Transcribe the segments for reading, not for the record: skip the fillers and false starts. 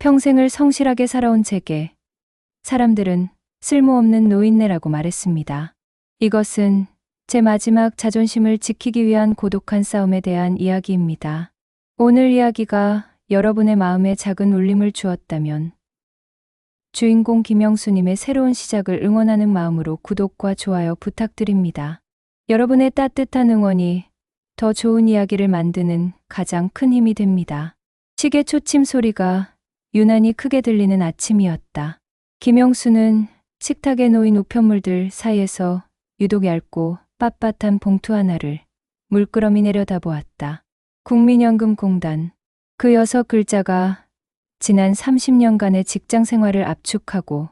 평생을 성실하게 살아온 제게 사람들은 쓸모없는 노인네라고 말했습니다. 이것은 제 마지막 자존심을 지키기 위한 고독한 싸움에 대한 이야기입니다. 오늘 이야기가 여러분의 마음에 작은 울림을 주었다면 주인공 김영수님의 새로운 시작을 응원하는 마음으로 구독과 좋아요 부탁드립니다. 여러분의 따뜻한 응원이 더 좋은 이야기를 만드는 가장 큰 힘이 됩니다. 시계 초침 소리가 유난히 크게 들리는 아침이었다. 김영수는 식탁에 놓인 우편물들 사이에서 유독 얇고 빳빳한 봉투 하나를 물끄러미 내려다보았다. 국민연금공단. 그 6글자가 지난 30년간의 직장 생활을 압축하고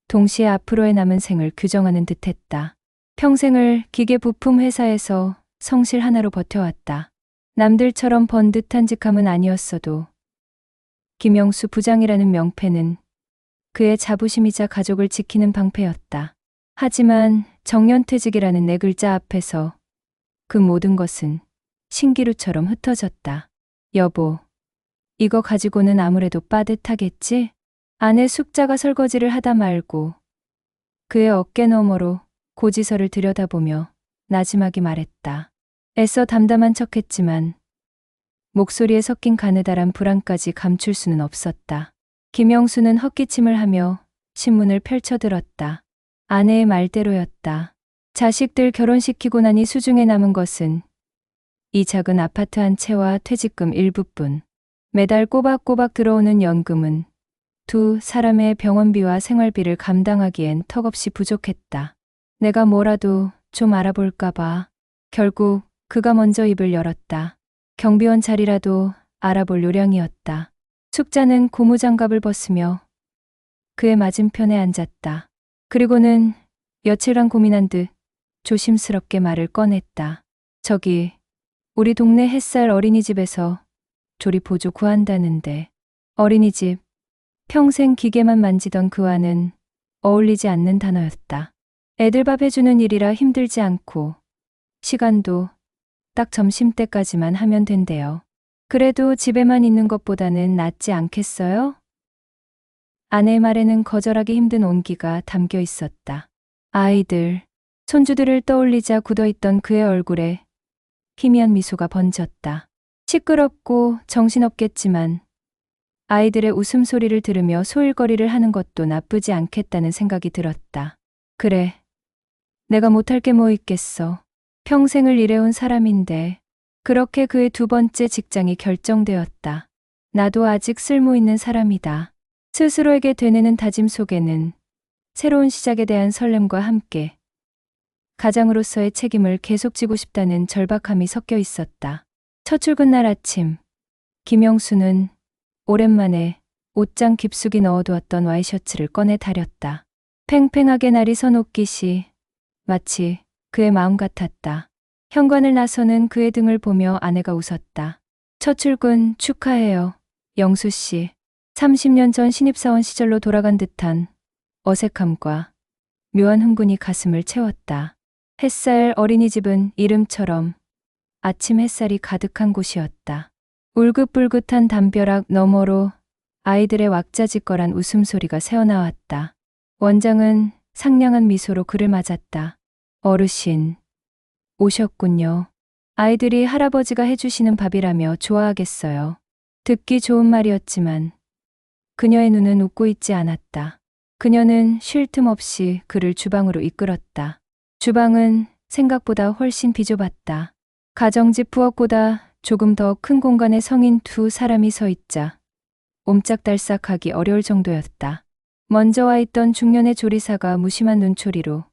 동시에 앞으로의 남은 생을 규정하는 듯했다. 평생을 기계 부품 회사에서 성실 하나로 버텨왔다. 남들처럼 번듯한 직함은 아니었어도 김영수 부장이라는 명패는 그의 자부심이자 가족을 지키는 방패였다. 하지만 정년퇴직이라는 4글자 앞에서 그 모든 것은 신기루처럼 흩어졌다. 여보, 이거 가지고는 아무래도 빠듯하겠지? 아내 숙자가 설거지를 하다 말고 그의 어깨 너머로 고지서를 들여다보며 나지막이 말했다. 애써 담담한 척했지만 목소리에 섞인 가느다란 불안까지 감출 수는 없었다. 김영수는 헛기침을 하며 신문을 펼쳐들었다. 아내의 말대로였다. 자식들 결혼시키고 나니 수중에 남은 것은 이 작은 아파트 한 채와 퇴직금 일부뿐. 매달 꼬박꼬박 들어오는 연금은 두 사람의 병원비와 생활비를 감당하기엔 턱없이 부족했다. 내가 뭐라도 좀 알아볼까 봐. 결국 그가 먼저 입을 열었다. 경비원 자리라도 알아볼 요량이었다. 숙자는 고무장갑을 벗으며 그의 맞은편에 앉았다. 그리고는 며칠간 고민한 듯 조심스럽게 말을 꺼냈다. 저기 우리 동네 햇살 어린이집에서 조리보조 구한다는데. 어린이집. 평생 기계만 만지던 그와는 어울리지 않는 단어였다. 애들 밥 해주는 일이라 힘들지 않고 시간도 딱 점심때까지만 하면 된대요. 그래도 집에만 있는 것보다는 낫지 않겠어요? 아내의 말에는 거절하기 힘든 온기가 담겨 있었다. 아이들, 손주들을 떠올리자 굳어있던 그의 얼굴에 희미한 미소가 번졌다. 시끄럽고 정신없겠지만 아이들의 웃음소리를 들으며 소일거리를 하는 것도 나쁘지 않겠다는 생각이 들었다. 그래, 내가 못할 게 뭐 있겠어. 평생을 일해온 사람인데. 그렇게 그의 2번째 직장이 결정되었다. 나도 아직 쓸모있는 사람이다. 스스로에게 되뇌는 다짐 속에는 새로운 시작에 대한 설렘과 함께 가장으로서의 책임을 계속 지고 싶다는 절박함이 섞여 있었다. 첫 출근 날 아침, 김영수는 오랜만에 옷장 깊숙이 넣어두었던 와이셔츠를 꺼내 다렸다. 팽팽하게 날이 선 옷깃이 마치 그의 마음 같았다. 현관을 나서는 그의 등을 보며 아내가 웃었다. 첫 출근 축하해요, 영수 씨. 30년 전 신입사원 시절로 돌아간 듯한 어색함과 묘한 흥분이 가슴을 채웠다. 햇살 어린이집은 이름처럼 아침 햇살이 가득한 곳이었다. 울긋불긋한 담벼락 너머로 아이들의 왁자지껄한 웃음소리가 새어나왔다. 원장은 상냥한 미소로 그를 맞았다. 어르신, 오셨군요. 아이들이 할아버지가 해주시는 밥이라며 좋아하겠어요. 듣기 좋은 말이었지만 그녀의 눈은 웃고 있지 않았다. 그녀는 쉴 틈 없이 그를 주방으로 이끌었다. 주방은 생각보다 훨씬 비좁았다. 가정집 부엌보다 조금 더 큰 공간에 성인 2사람이 서 있자 옴짝달싹하기 어려울 정도였다. 먼저 와 있던 중년의 조리사가 무심한 눈초리로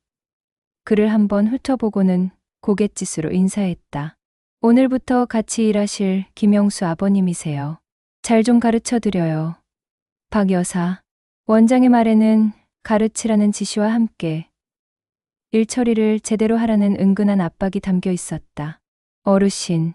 그를 한번 훑어보고는 고갯짓으로 인사했다. 오늘부터 같이 일하실 김영수 아버님이세요. 잘 좀 가르쳐드려요. 박 여사. 원장의 말에는 가르치라는 지시와 함께 일 처리를 제대로 하라는 은근한 압박이 담겨 있었다. 어르신,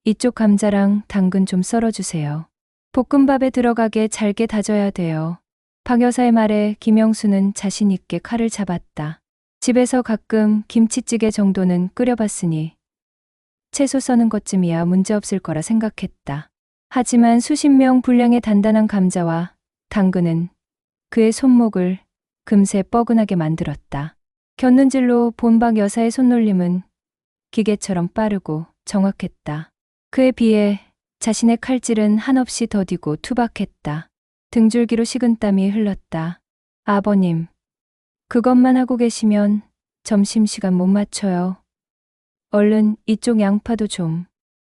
이쪽 감자랑 당근 좀 썰어주세요. 볶음밥에 들어가게 잘게 다져야 돼요. 박 여사의 말에 김영수는 자신 있게 칼을 잡았다. 집에서 가끔 김치찌개 정도는 끓여봤으니 채소 써는 것쯤이야 문제없을 거라 생각했다. 하지만 수십 명 분량의 단단한 감자와 당근은 그의 손목을 금세 뻐근하게 만들었다. 곁눈질로 본박 여사의 손놀림은 기계처럼 빠르고 정확했다. 그에 비해 자신의 칼질은 한없이 더디고 투박했다. 등줄기로 식은땀이 흘렀다. 아버님, 그것만 하고 계시면 점심시간 못 맞춰요. 얼른 이쪽 양파도 좀.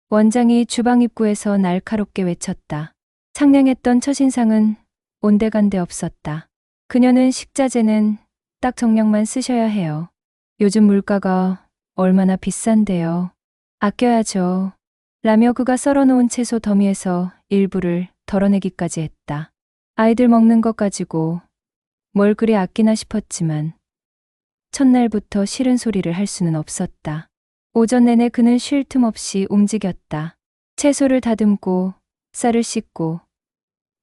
원장이 주방 입구에서 날카롭게 외쳤다. 상냥했던 첫인상은 온데간데 없었다. 그녀는 식자재는 딱 정량만 쓰셔야 해요. 요즘 물가가 얼마나 비싼데요. 아껴야죠. 라며 그가 썰어놓은 채소 더미에서 일부를 덜어내기까지 했다. 아이들 먹는 것 가지고 뭘 그리 아끼나 싶었지만 첫날부터 싫은 소리를 할 수는 없었다. 오전 내내 그는 쉴 틈 없이 움직였다. 채소를 다듬고 쌀을 씻고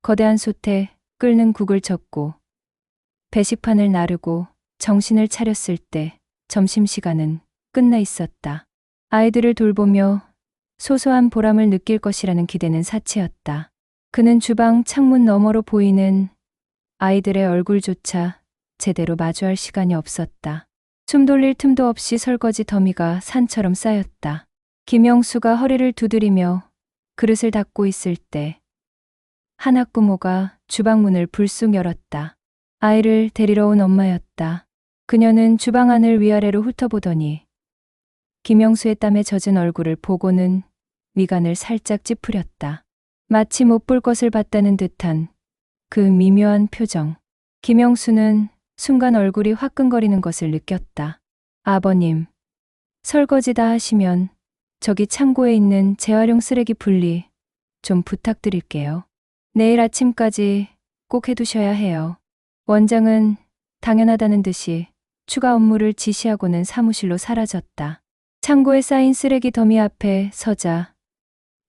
거대한 솥에 끓는 국을 젓고 배식판을 나르고 정신을 차렸을 때 점심시간은 끝나 있었다. 아이들을 돌보며 소소한 보람을 느낄 것이라는 기대는 사치였다. 그는 주방 창문 너머로 보이는 아이들의 얼굴조차 제대로 마주할 시간이 없었다. 숨 돌릴 틈도 없이 설거지 더미가 산처럼 쌓였다. 김영수가 허리를 두드리며 그릇을 닦고 있을 때 한 학부모가 주방 문을 불쑥 열었다. 아이를 데리러 온 엄마였다. 그녀는 주방 안을 위아래로 훑어보더니 김영수의 땀에 젖은 얼굴을 보고는 미간을 살짝 찌푸렸다. 마치 못 볼 것을 봤다는 듯한 그 미묘한 표정. 김영수는 순간 얼굴이 화끈거리는 것을 느꼈다. 아버님, 설거지 다 하시면 저기 창고에 있는 재활용 쓰레기 분리 좀 부탁드릴게요. 내일 아침까지 꼭 해두셔야 해요. 원장은 당연하다는 듯이 추가 업무를 지시하고는 사무실로 사라졌다. 창고에 쌓인 쓰레기 더미 앞에 서자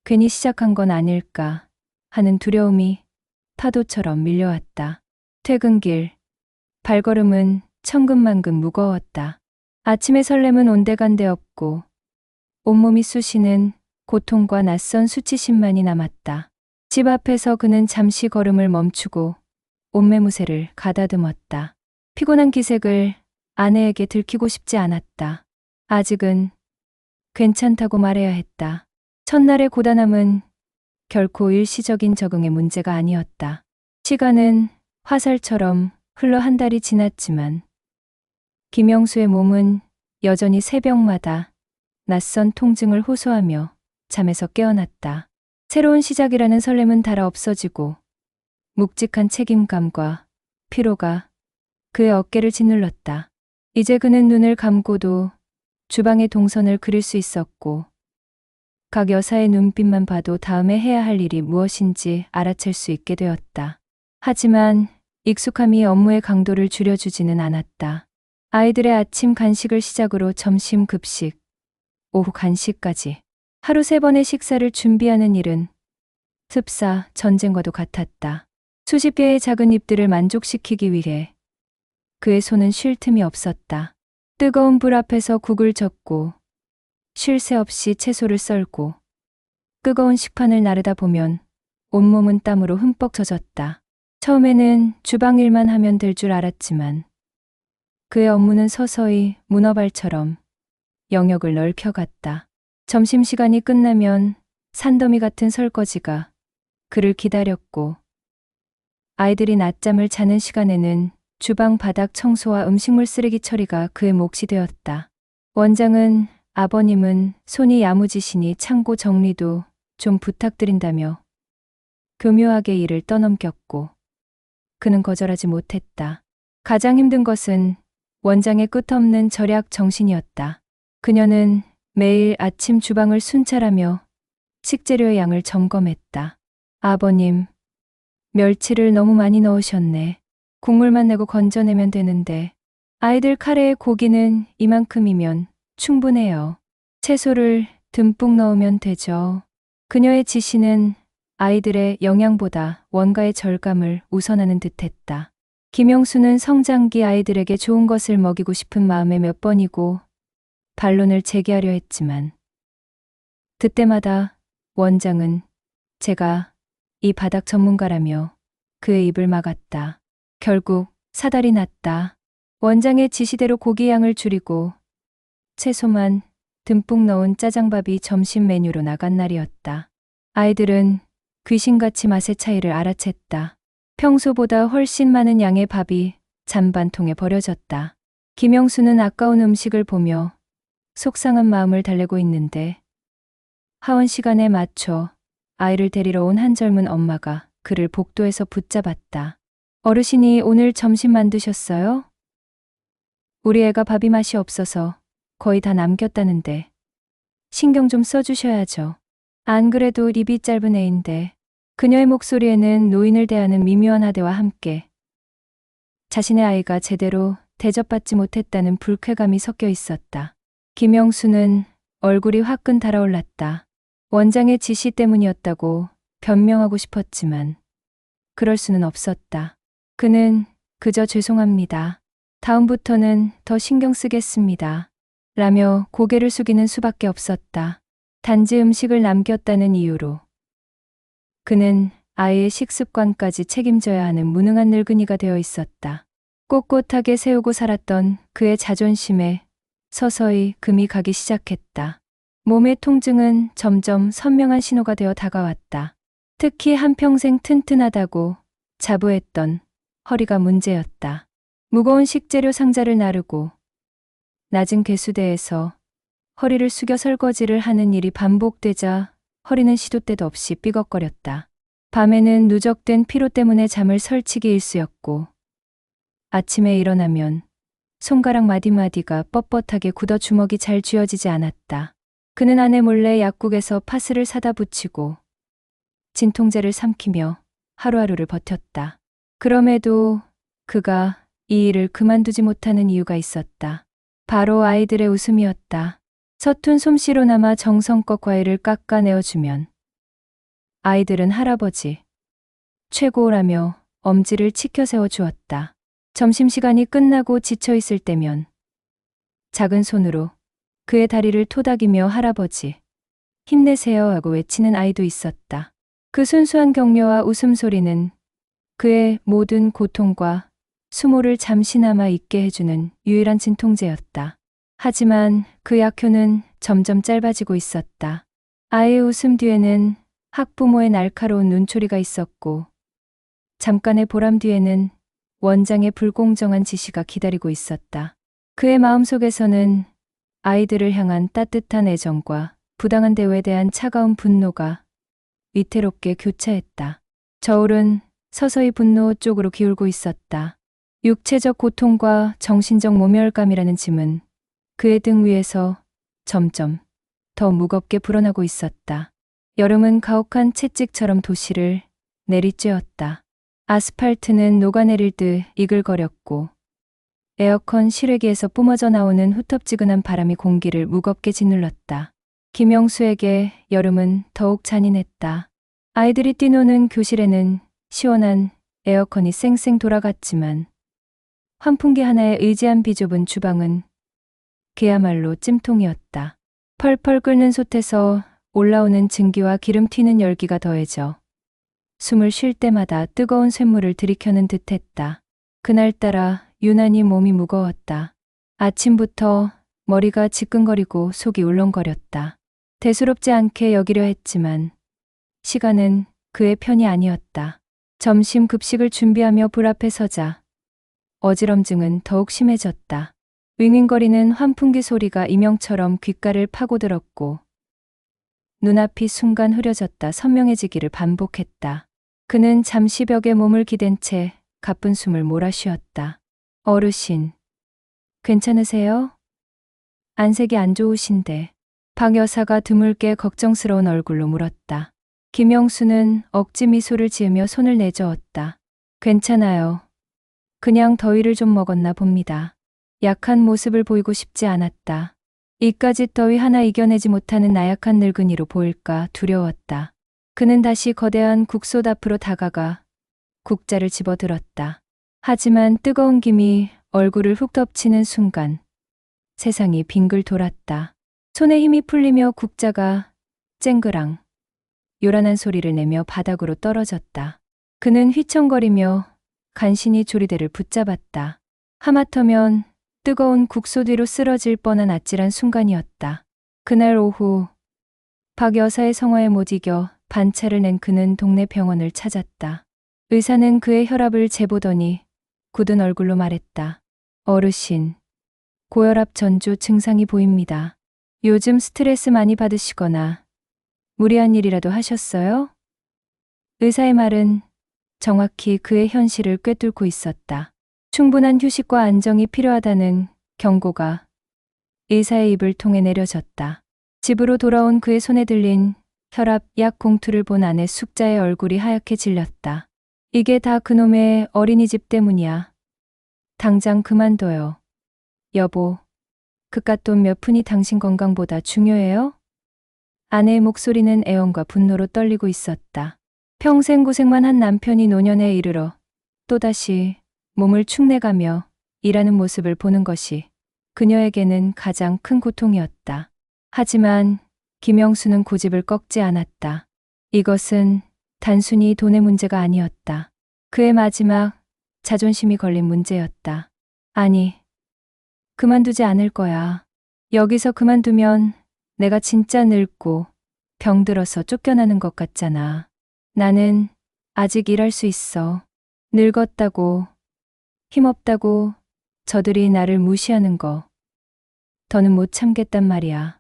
괜히 시작한 건 아닐까 하는 두려움이 파도처럼 밀려왔다. 퇴근길, 발걸음은 천근만근 무거웠다. 아침의 설렘은 온데간데 없고 온몸이 쑤시는 고통과 낯선 수치심만이 남았다. 집 앞에서 그는 잠시 걸음을 멈추고 옷매무새를 가다듬었다. 피곤한 기색을 아내에게 들키고 싶지 않았다. 아직은 괜찮다고 말해야 했다. 첫날의 고단함은 결코 일시적인 적응의 문제가 아니었다. 시간은 화살처럼 흘러 한 달이 지났지만 김영수의 몸은 여전히 새벽마다 낯선 통증을 호소하며 잠에서 깨어났다. 새로운 시작이라는 설렘은 달아 없어지고 묵직한 책임감과 피로가 그의 어깨를 짓눌렀다. 이제 그는 눈을 감고도 주방의 동선을 그릴 수 있었고 각 여사의 눈빛만 봐도 다음에 해야 할 일이 무엇인지 알아챌 수 있게 되었다. 하지만 익숙함이 업무의 강도를 줄여주지는 않았다. 아이들의 아침 간식을 시작으로 점심 급식, 오후 간식까지 하루 3번의 식사를 준비하는 일은 습사 전쟁과도 같았다. 수십 개의 작은 입들을 만족시키기 위해 그의 손은 쉴 틈이 없었다. 뜨거운 불 앞에서 국을 젓고 쉴 새 없이 채소를 썰고 뜨거운 식판을 나르다 보면 온몸은 땀으로 흠뻑 젖었다. 처음에는 주방 일만 하면 될 줄 알았지만 그의 업무는 서서히 문어발처럼 영역을 넓혀갔다. 점심시간이 끝나면 산더미 같은 설거지가 그를 기다렸고 아이들이 낮잠을 자는 시간에는 주방 바닥 청소와 음식물 쓰레기 처리가 그의 몫이 되었다. 원장은 아버님은 손이 야무지시니 창고 정리도 좀 부탁드린다며 교묘하게 일을 떠넘겼고 그는 거절하지 못했다. 가장 힘든 것은 원장의 끝없는 절약 정신이었다. 그녀는 매일 아침 주방을 순찰하며 식재료의 양을 점검했다. 아버님, 멸치를 너무 많이 넣으셨네. 국물만 내고 건져내면 되는데 아이들 카레에 고기는 이만큼이면 충분해요. 채소를 듬뿍 넣으면 되죠. 그녀의 지시는 아이들의 영양보다 원가의 절감을 우선하는 듯했다. 김영수는 성장기 아이들에게 좋은 것을 먹이고 싶은 마음에 몇 번이고 반론을 제기하려 했지만 그때마다 원장은 제가 이 바닥 전문가라며 그의 입을 막았다. 결국 사달이 났다. 원장의 지시대로 고기 양을 줄이고 채소만 듬뿍 넣은 짜장밥이 점심 메뉴로 나간 날이었다. 아이들은 귀신같이 맛의 차이를 알아챘다. 평소보다 훨씬 많은 양의 밥이 잔반통에 버려졌다. 김영수는 아까운 음식을 보며 속상한 마음을 달래고 있는데 하원 시간에 맞춰 아이를 데리러 온 한 젊은 엄마가 그를 복도에서 붙잡았다. 어르신이 오늘 점심 만드셨어요? 우리 애가 밥이 맛이 없어서 거의 다 남겼다는데 신경 좀 써주셔야죠. 안 그래도 입이 짧은 애인데. 그녀의 목소리에는 노인을 대하는 미묘한 하대와 함께 자신의 아이가 제대로 대접받지 못했다는 불쾌감이 섞여 있었다. 김영수는 얼굴이 화끈 달아올랐다. 원장의 지시 때문이었다고 변명하고 싶었지만 그럴 수는 없었다. 그는 그저 죄송합니다. 다음부터는 더 신경 쓰겠습니다. 라며 고개를 숙이는 수밖에 없었다. 단지 음식을 남겼다는 이유로. 그는 아이의 식습관까지 책임져야 하는 무능한 늙은이가 되어 있었다. 꼿꼿하게 세우고 살았던 그의 자존심에 서서히 금이 가기 시작했다. 몸의 통증은 점점 선명한 신호가 되어 다가왔다. 특히 한평생 튼튼하다고 자부했던 허리가 문제였다. 무거운 식재료 상자를 나르고 낮은 개수대에서 허리를 숙여 설거지를 하는 일이 반복되자 허리는 시도 때도 없이 삐걱거렸다. 밤에는 누적된 피로 때문에 잠을 설치기 일쑤였고 아침에 일어나면 손가락 마디마디가 뻣뻣하게 굳어 주먹이 잘 쥐어지지 않았다. 그는 아내 몰래 약국에서 파스를 사다 붙이고 진통제를 삼키며 하루하루를 버텼다. 그럼에도 그가 이 일을 그만두지 못하는 이유가 있었다. 바로 아이들의 웃음이었다. 서툰 솜씨로나마 정성껏 과일을 깎아내어주면 아이들은 할아버지 최고라며 엄지를 치켜 세워 주었다. 점심시간이 끝나고 지쳐있을 때면 작은 손으로 그의 다리를 토닥이며 할아버지 힘내세요 하고 외치는 아이도 있었다. 그 순수한 격려와 웃음소리는 그의 모든 고통과 수모를 잠시나마 잊게 해주는 유일한 진통제였다. 하지만 그 약효는 점점 짧아지고 있었다. 아이의 웃음 뒤에는 학부모의 날카로운 눈초리가 있었고 잠깐의 보람 뒤에는 원장의 불공정한 지시가 기다리고 있었다. 그의 마음속에서는 아이들을 향한 따뜻한 애정과 부당한 대우에 대한 차가운 분노가 위태롭게 교차했다. 저울은 서서히 분노 쪽으로 기울고 있었다. 육체적 고통과 정신적 모멸감이라는 짐은 그의 등 위에서 점점 더 무겁게 불어나고 있었다. 여름은 가혹한 채찍처럼 도시를 내리쬐었다. 아스팔트는 녹아내릴 듯 이글거렸고 에어컨 실외기에서 뿜어져 나오는 후텁지근한 바람이 공기를 무겁게 짓눌렀다. 김영수에게 여름은 더욱 잔인했다. 아이들이 뛰노는 교실에는 시원한 에어컨이 쌩쌩 돌아갔지만 환풍기 하나에 의지한 비좁은 주방은 그야말로 찜통이었다. 펄펄 끓는 솥에서 올라오는 증기와 기름 튀는 열기가 더해져 숨을 쉴 때마다 뜨거운 쇳물을 들이켜는 듯했다. 그날따라 유난히 몸이 무거웠다. 아침부터 머리가 지끈거리고 속이 울렁거렸다. 대수롭지 않게 여기려 했지만 시간은 그의 편이 아니었다. 점심 급식을 준비하며 불 앞에 서자 어지럼증은 더욱 심해졌다. 윙윙거리는 환풍기 소리가 이명처럼 귓가를 파고들었고 눈앞이 순간 흐려졌다 선명해지기를 반복했다. 그는 잠시 벽에 몸을 기댄 채 가쁜 숨을 몰아쉬었다. 어르신, 괜찮으세요? 안색이 안 좋으신데. 박 여사가 드물게 걱정스러운 얼굴로 물었다. 김영수는 억지 미소를 지으며 손을 내저었다. 괜찮아요. 그냥 더위를 좀 먹었나 봅니다. 약한 모습을 보이고 싶지 않았다. 이까짓 더위 하나 이겨내지 못하는 나약한 늙은이로 보일까 두려웠다. 그는 다시 거대한 국솥 앞으로 다가가 국자를 집어들었다. 하지만 뜨거운 김이 얼굴을 훅 덮치는 순간 세상이 빙글 돌았다. 손에 힘이 풀리며 국자가 쨍그랑 요란한 소리를 내며 바닥으로 떨어졌다. 그는 휘청거리며 간신히 조리대를 붙잡았다. 하마터면 뜨거운 국소 뒤로 쓰러질 뻔한 아찔한 순간이었다. 그날 오후 박 여사의 성화에 못 이겨 반차를 낸 그는 동네 병원을 찾았다. 의사는 그의 혈압을 재보더니 굳은 얼굴로 말했다. 어르신, 고혈압 전조 증상이 보입니다. 요즘 스트레스 많이 받으시거나 무리한 일이라도 하셨어요? 의사의 말은 정확히 그의 현실을 꿰뚫고 있었다. 충분한 휴식과 안정이 필요하다는 경고가 의사의 입을 통해 내려졌다. 집으로 돌아온 그의 손에 들린 혈압 약 봉투를 본 아내 숙자의 얼굴이 하얗게 질렸다. 이게 다 그놈의 어린이집 때문이야. 당장 그만둬요. 여보, 그깟 돈 몇 푼이 당신 건강보다 중요해요? 아내의 목소리는 애원과 분노로 떨리고 있었다. 평생 고생만 한 남편이 노년에 이르러 또다시 몸을 축내가며 일하는 모습을 보는 것이 그녀에게는 가장 큰 고통이었다. 하지만 김영수는 고집을 꺾지 않았다. 이것은 단순히 돈의 문제가 아니었다. 그의 마지막 자존심이 걸린 문제였다. 아니, 그만두지 않을 거야. 여기서 그만두면 내가 진짜 늙고 병들어서 쫓겨나는 것 같잖아. 나는 아직 일할 수 있어. 늙었다고, 힘없다고 저들이 나를 무시하는 거 더는 못 참겠단 말이야.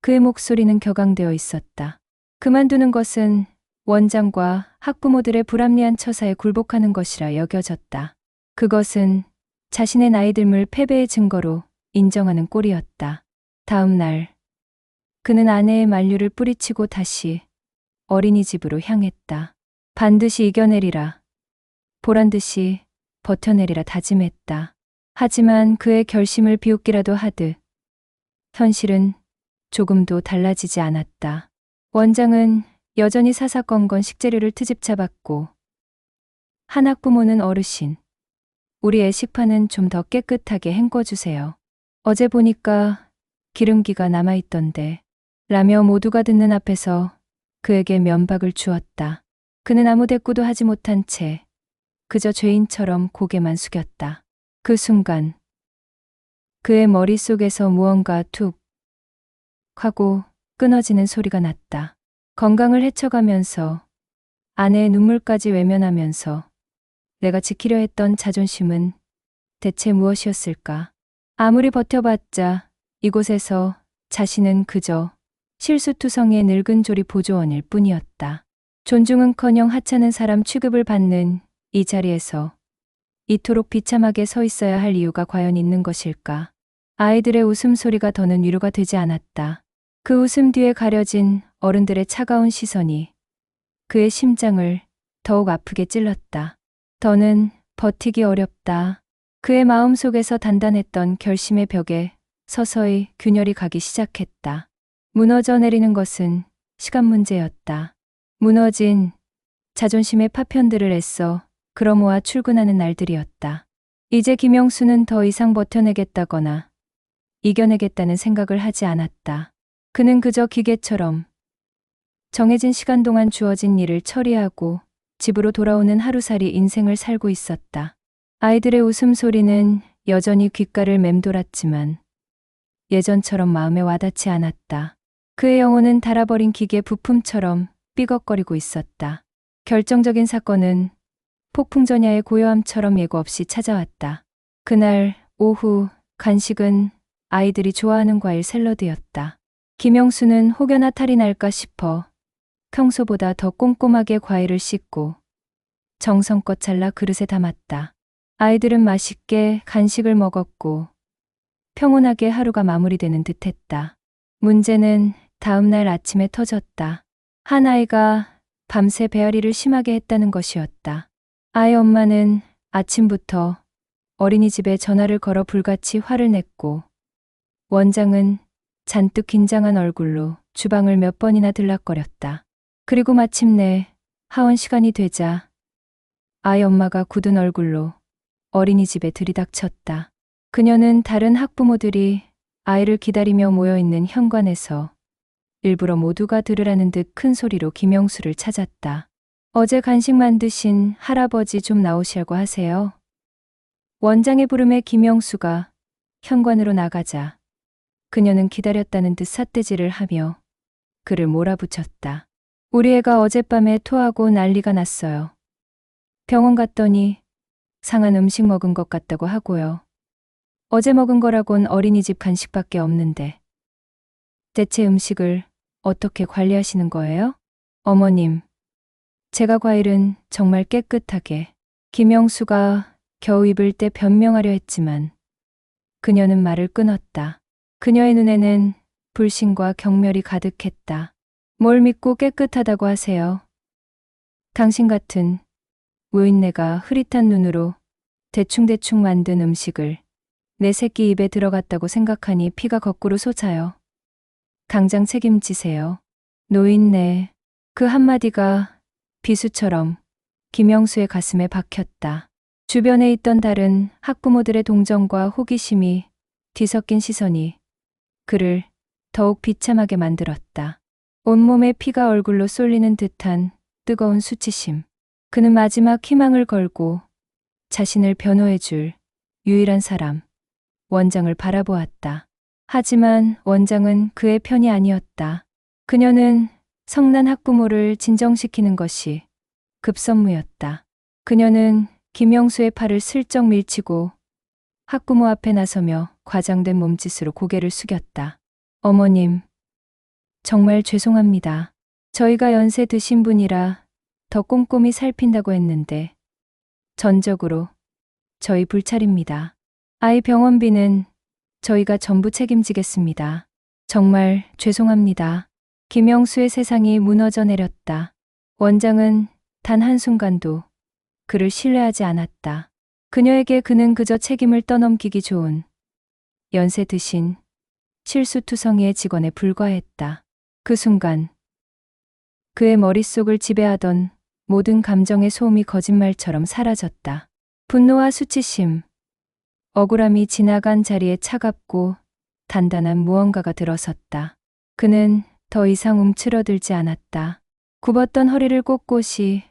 그의 목소리는 격앙되어 있었다. 그만두는 것은 원장과 학부모들의 불합리한 처사에 굴복하는 것이라 여겨졌다. 그것은 자신의 나이 듦을 패배의 증거로 인정하는 꼴이었다. 다음 날 그는 아내의 만류를 뿌리치고 다시 어린이집으로 향했다. 반드시 이겨내리라. 보란듯이 버텨내리라 다짐했다. 하지만 그의 결심을 비웃기라도 하듯 현실은 조금도 달라지지 않았다. 원장은 여전히 사사건건 식재료를 트집 잡았고 한 학부모는 어르신, 우리 애식판은 좀 더 깨끗하게 헹궈주세요. 어제 보니까 기름기가 남아있던데 라며 모두가 듣는 앞에서 그에게 면박을 주었다. 그는 아무 대꾸도 하지 못한 채 그저 죄인처럼 고개만 숙였다. 그 순간 그의 머릿속에서 무언가 툭 하고 끊어지는 소리가 났다. 건강을 해쳐가면서 아내의 눈물까지 외면하면서 내가 지키려 했던 자존심은 대체 무엇이었을까? 아무리 버텨봤자 이곳에서 자신은 그저 실수투성이의 늙은 조리 보조원일 뿐이었다. 존중은커녕 하찮은 사람 취급을 받는 이 자리에서 이토록 비참하게 서 있어야 할 이유가 과연 있는 것일까? 아이들의 웃음소리가 더는 위로가 되지 않았다. 그 웃음 뒤에 가려진 어른들의 차가운 시선이 그의 심장을 더욱 아프게 찔렀다. 더는 버티기 어렵다. 그의 마음속에서 단단했던 결심의 벽에 서서히 균열이 가기 시작했다. 무너져 내리는 것은 시간 문제였다. 무너진 자존심의 파편들을 애써 끌어모아 출근하는 날들이었다. 이제 김영수는 더 이상 버텨내겠다거나 이겨내겠다는 생각을 하지 않았다. 그는 그저 기계처럼 정해진 시간 동안 주어진 일을 처리하고 집으로 돌아오는 하루살이 인생을 살고 있었다. 아이들의 웃음소리는 여전히 귓가를 맴돌았지만 예전처럼 마음에 와닿지 않았다. 그의 영혼은 닳아버린 기계 부품처럼 삐걱거리고 있었다. 결정적인 사건은 폭풍전야의 고요함처럼 예고 없이 찾아왔다. 그날 오후 간식은 아이들이 좋아하는 과일 샐러드였다. 김영수는 혹여나 탈이 날까 싶어 평소보다 더 꼼꼼하게 과일을 씻고 정성껏 잘라 그릇에 담았다. 아이들은 맛있게 간식을 먹었고 평온하게 하루가 마무리되는 듯했다. 문제는 다음 날 아침에 터졌다. 한 아이가 밤새 배앓이를 심하게 했다는 것이었다. 아이 엄마는 아침부터 어린이집에 전화를 걸어 불같이 화를 냈고 원장은 잔뜩 긴장한 얼굴로 주방을 몇 번이나 들락거렸다. 그리고 마침내 하원 시간이 되자 아이 엄마가 굳은 얼굴로 어린이집에 들이닥쳤다. 그녀는 다른 학부모들이 아이를 기다리며 모여있는 현관에서 일부러 모두가 들으라는 듯 큰 소리로 김영수를 찾았다. 어제 간식 만드신 할아버지 좀 나오시라고 하세요. 원장의 부름에 김영수가 현관으로 나가자 그녀는 기다렸다는 듯 삿대질을 하며 그를 몰아붙였다. 우리 애가 어젯밤에 토하고 난리가 났어요. 병원 갔더니 상한 음식 먹은 것 같다고 하고요. 어제 먹은 거라곤 어린이집 간식밖에 없는데. 대체 음식을 어떻게 관리하시는 거예요? 어머님, 제가 과일은 정말 깨끗하게. 김영수가 겨우 입을 때 변명하려 했지만 그녀는 말을 끊었다. 그녀의 눈에는 불신과 경멸이 가득했다. 뭘 믿고 깨끗하다고 하세요? 당신 같은 노인네가 흐릿한 눈으로 대충대충 만든 음식을 내 새끼 입에 들어갔다고 생각하니 피가 거꾸로 솟아요. 당장 책임지세요. 노인네. 그 한마디가 비수처럼 김영수의 가슴에 박혔다. 주변에 있던 다른 학부모들의 동정과 호기심이 뒤섞인 시선이 그를 더욱 비참하게 만들었다. 온몸에 피가 얼굴로 쏠리는 듯한 뜨거운 수치심. 그는 마지막 희망을 걸고 자신을 변호해줄 유일한 사람, 원장을 바라보았다. 하지만 원장은 그의 편이 아니었다. 그녀는 성난 학부모를 진정시키는 것이 급선무였다. 그녀는 김영수의 팔을 슬쩍 밀치고 학부모 앞에 나서며 과장된 몸짓으로 고개를 숙였다. 어머님, 정말 죄송합니다. 저희가 연세 드신 분이라 더 꼼꼼히 살핀다고 했는데 전적으로 저희 불찰입니다. 아이 병원비는 저희가 전부 책임지겠습니다. 정말 죄송합니다. 김영수의 세상이 무너져 내렸다. 원장은 단 한순간도 그를 신뢰하지 않았다. 그녀에게 그는 그저 책임을 떠넘기기 좋은 연세 드신 실수투성이의 직원에 불과했다. 그 순간 그의 머릿속을 지배하던 모든 감정의 소음이 거짓말처럼 사라졌다. 분노와 수치심, 억울함이 지나간 자리에 차갑고 단단한 무언가가 들어섰다. 그는 더 이상 움츠러들지 않았다. 굽었던 허리를 꼿꼿이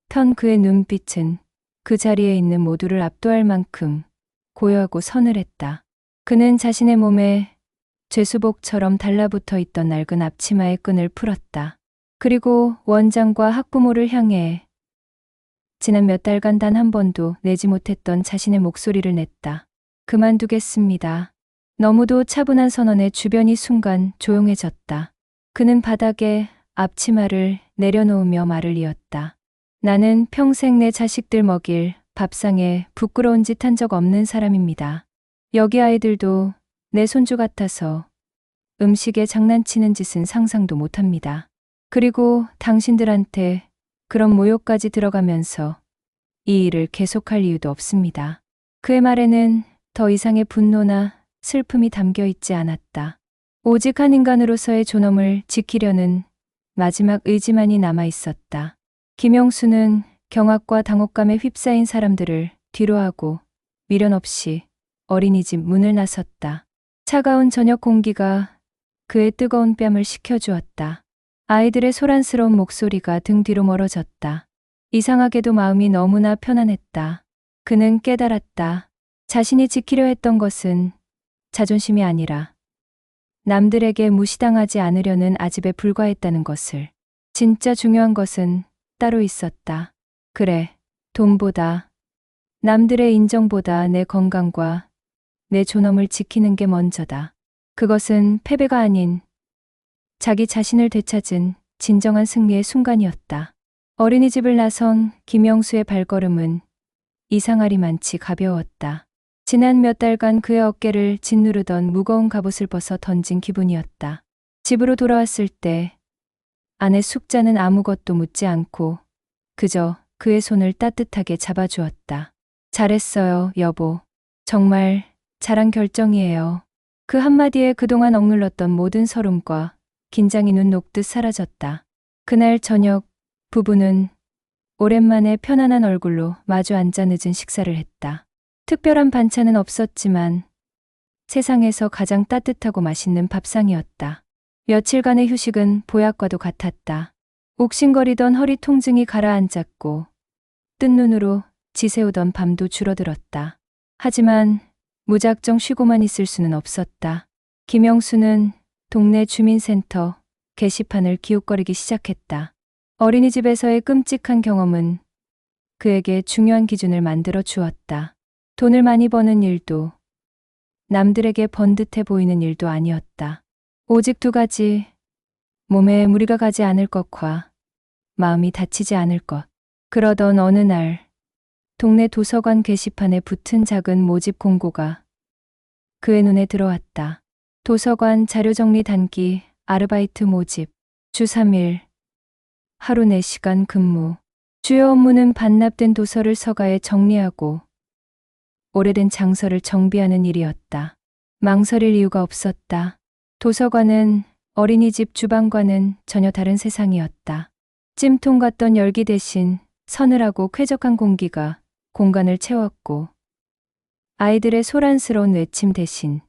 편 그의 눈빛은 그 자리에 있는 모두를 압도할 만큼 고요하고 서늘했다. 그는 자신의 몸에 죄수복처럼 달라붙어 있던 낡은 앞치마의 끈을 풀었다. 그리고 원장과 학부모를 향해 지난 몇 달간 단 한 번도 내지 못했던 자신의 목소리를 냈다. 그만두겠습니다. 너무도 차분한 선언에 주변이 순간 조용해졌다. 그는 바닥에 앞치마를 내려놓으며 말을 이었다. 나는 평생 내 자식들 먹일 밥상에 부끄러운 짓 한 적 없는 사람입니다. 여기 아이들도 내 손주 같아서 음식에 장난치는 짓은 상상도 못합니다. 그리고 당신들한테 그런 모욕까지 들어가면서 이 일을 계속할 이유도 없습니다. 그의 말에는 더 이상의 분노나 슬픔이 담겨 있지 않았다. 오직 한 인간으로서의 존엄을 지키려는 마지막 의지만이 남아 있었다. 김영수는 경악과 당혹감에 휩싸인 사람들을 뒤로하고 미련 없이 어린이집 문을 나섰다. 차가운 저녁 공기가 그의 뜨거운 뺨을 식혀주었다. 아이들의 소란스러운 목소리가 등 뒤로 멀어졌다. 이상하게도 마음이 너무나 편안했다. 그는 깨달았다. 자신이 지키려 했던 것은 자존심이 아니라 남들에게 무시당하지 않으려는 아집에 불과했다는 것을. 진짜 중요한 것은 따로 있었다. 그래, 돈보다, 남들의 인정보다 내 건강과 내 존엄을 지키는 게 먼저다. 그것은 패배가 아닌 자기 자신을 되찾은 진정한 승리의 순간이었다. 어린이집을 나선 김영수의 발걸음은 이상하리만치 가벼웠다. 지난 몇 달간 그의 어깨를 짓누르던 무거운 갑옷을 벗어 던진 기분이었다. 집으로 돌아왔을 때 아내 숙자는 아무것도 묻지 않고 그저 그의 손을 따뜻하게 잡아주었다. 잘했어요, 여보. 정말 잘한 결정이에요. 그 한마디에 그동안 억눌렀던 모든 서름과 긴장이 눈 녹듯 사라졌다. 그날 저녁 부부는 오랜만에 편안한 얼굴로 마주 앉아 늦은 식사를 했다. 특별한 반찬은 없었지만 세상에서 가장 따뜻하고 맛있는 밥상이었다. 며칠간의 휴식은 보약과도 같았다. 옥신거리던 허리 통증이 가라앉았고 뜬 눈으로 지새우던 밤도 줄어들었다. 하지만 무작정 쉬고만 있을 수는 없었다. 김영수는 동네 주민센터 게시판을 기웃거리기 시작했다. 어린이집에서의 끔찍한 경험은 그에게 중요한 기준을 만들어 주었다. 돈을 많이 버는 일도 남들에게 번듯해 보이는 일도 아니었다. 오직 두 가지, 몸에 무리가 가지 않을 것과 마음이 다치지 않을 것. 그러던 어느 날 동네 도서관 게시판에 붙은 작은 모집 공고가 그의 눈에 들어왔다. 도서관 자료정리 단기 아르바이트 모집, 주 3일, 하루 4시간 근무. 주요 업무는 반납된 도서를 서가에 정리하고 오래된 장서를 정비하는 일이었다. 망설일 이유가 없었다. 도서관은 어린이집 주방과는 전혀 다른 세상이었다. 찜통 같던 열기 대신 서늘하고 쾌적한 공기가 공간을 채웠고 아이들의 소란스러운 외침 대신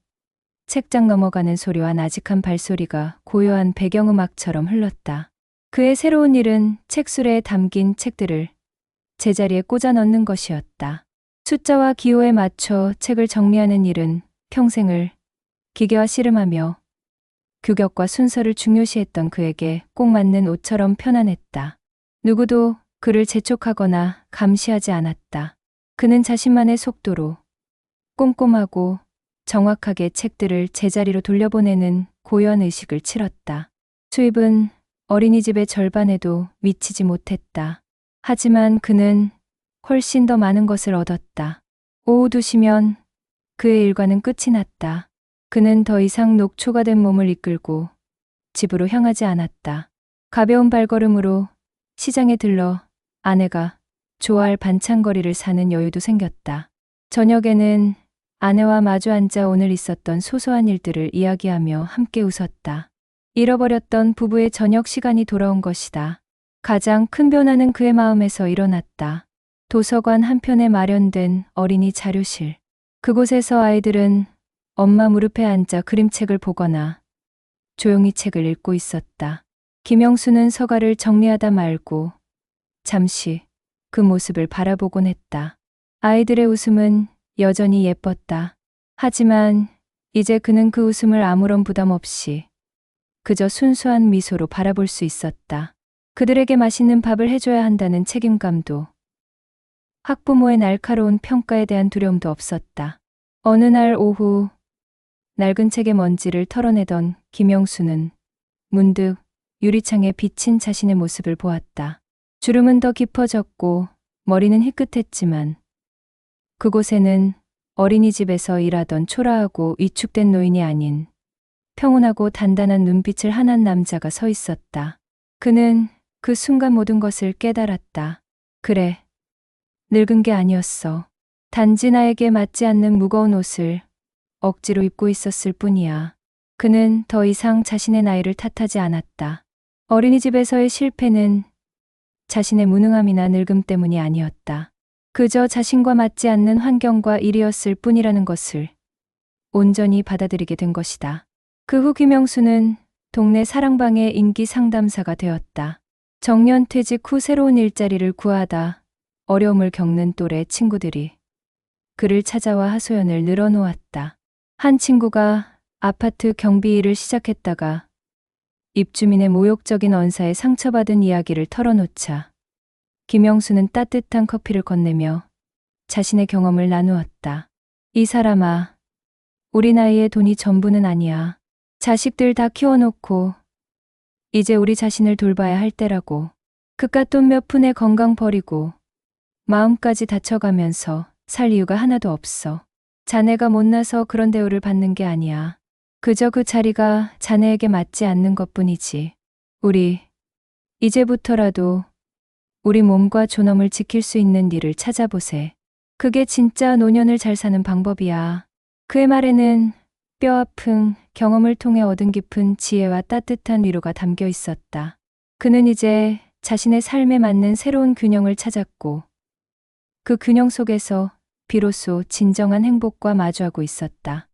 책장 넘어가는 소리와 나직한 발소리가 고요한 배경음악처럼 흘렀다. 그의 새로운 일은 책수레에 담긴 책들을 제자리에 꽂아 넣는 것이었다. 숫자와 기호에 맞춰 책을 정리하는 일은 평생을 기계와 씨름하며 규격과 순서를 중요시했던 그에게 꼭 맞는 옷처럼 편안했다. 누구도 그를 재촉하거나 감시하지 않았다. 그는 자신만의 속도로 꼼꼼하고 정확하게 책들을 제자리로 돌려보내는 고요한 의식을 치렀다. 수입은 어린이집의 절반에도 미치지 못했다. 하지만 그는 훨씬 더 많은 것을 얻었다. 오후 2시면 그의 일과는 끝이 났다. 그는 더 이상 녹초가 된 몸을 이끌고 집으로 향하지 않았다. 가벼운 발걸음으로 시장에 들러 아내가 좋아할 반찬거리를 사는 여유도 생겼다. 저녁에는 아내와 마주 앉아 오늘 있었던 소소한 일들을 이야기하며 함께 웃었다. 잃어버렸던 부부의 저녁 시간이 돌아온 것이다. 가장 큰 변화는 그의 마음에서 일어났다. 도서관 한편에 마련된 어린이 자료실. 그곳에서 아이들은 엄마 무릎에 앉아 그림책을 보거나 조용히 책을 읽고 있었다. 김영수는 서가를 정리하다 말고 잠시 그 모습을 바라보곤 했다. 아이들의 웃음은 여전히 예뻤다. 하지만 이제 그는 그 웃음을 아무런 부담 없이 그저 순수한 미소로 바라볼 수 있었다. 그들에게 맛있는 밥을 해줘야 한다는 책임감도 학부모의 날카로운 평가에 대한 두려움도 없었다. 어느 날 오후 낡은 책의 먼지를 털어내던 김영수는 문득 유리창에 비친 자신의 모습을 보았다. 주름은 더 깊어졌고 머리는 희끗했지만 그곳에는 어린이집에서 일하던 초라하고 위축된 노인이 아닌 평온하고 단단한 눈빛을 한한 남자가 서 있었다. 그는 그 순간 모든 것을 깨달았다. 그래, 늙은 게 아니었어. 단지 나에게 맞지 않는 무거운 옷을 억지로 입고 있었을 뿐이야. 그는 더 이상 자신의 나이를 탓하지 않았다. 어린이집에서의 실패는 자신의 무능함이나 늙음 때문이 아니었다. 그저 자신과 맞지 않는 환경과 일이었을 뿐이라는 것을 온전히 받아들이게 된 것이다. 그 후 김영수는 동네 사랑방의 인기 상담사가 되었다. 정년 퇴직 후 새로운 일자리를 구하다 어려움을 겪는 또래 친구들이 그를 찾아와 하소연을 늘어놓았다. 한 친구가 아파트 경비 일을 시작했다가 입주민의 모욕적인 언사에 상처받은 이야기를 털어놓자 김영수는 따뜻한 커피를 건네며 자신의 경험을 나누었다. 이 사람아, 우리 나이에 돈이 전부는 아니야. 자식들 다 키워놓고 이제 우리 자신을 돌봐야 할 때라고. 그깟 돈 몇 푼에 건강 버리고 마음까지 다쳐가면서 살 이유가 하나도 없어. 자네가 못나서 그런 대우를 받는 게 아니야. 그저 그 자리가 자네에게 맞지 않는 것뿐이지. 우리 이제부터라도 우리 몸과 존엄을 지킬 수 있는 일을 찾아보세. 그게 진짜 노년을 잘 사는 방법이야. 그의 말에는 뼈아픈 경험을 통해 얻은 깊은 지혜와 따뜻한 위로가 담겨 있었다. 그는 이제 자신의 삶에 맞는 새로운 균형을 찾았고 그 균형 속에서 비로소 진정한 행복과 마주하고 있었다.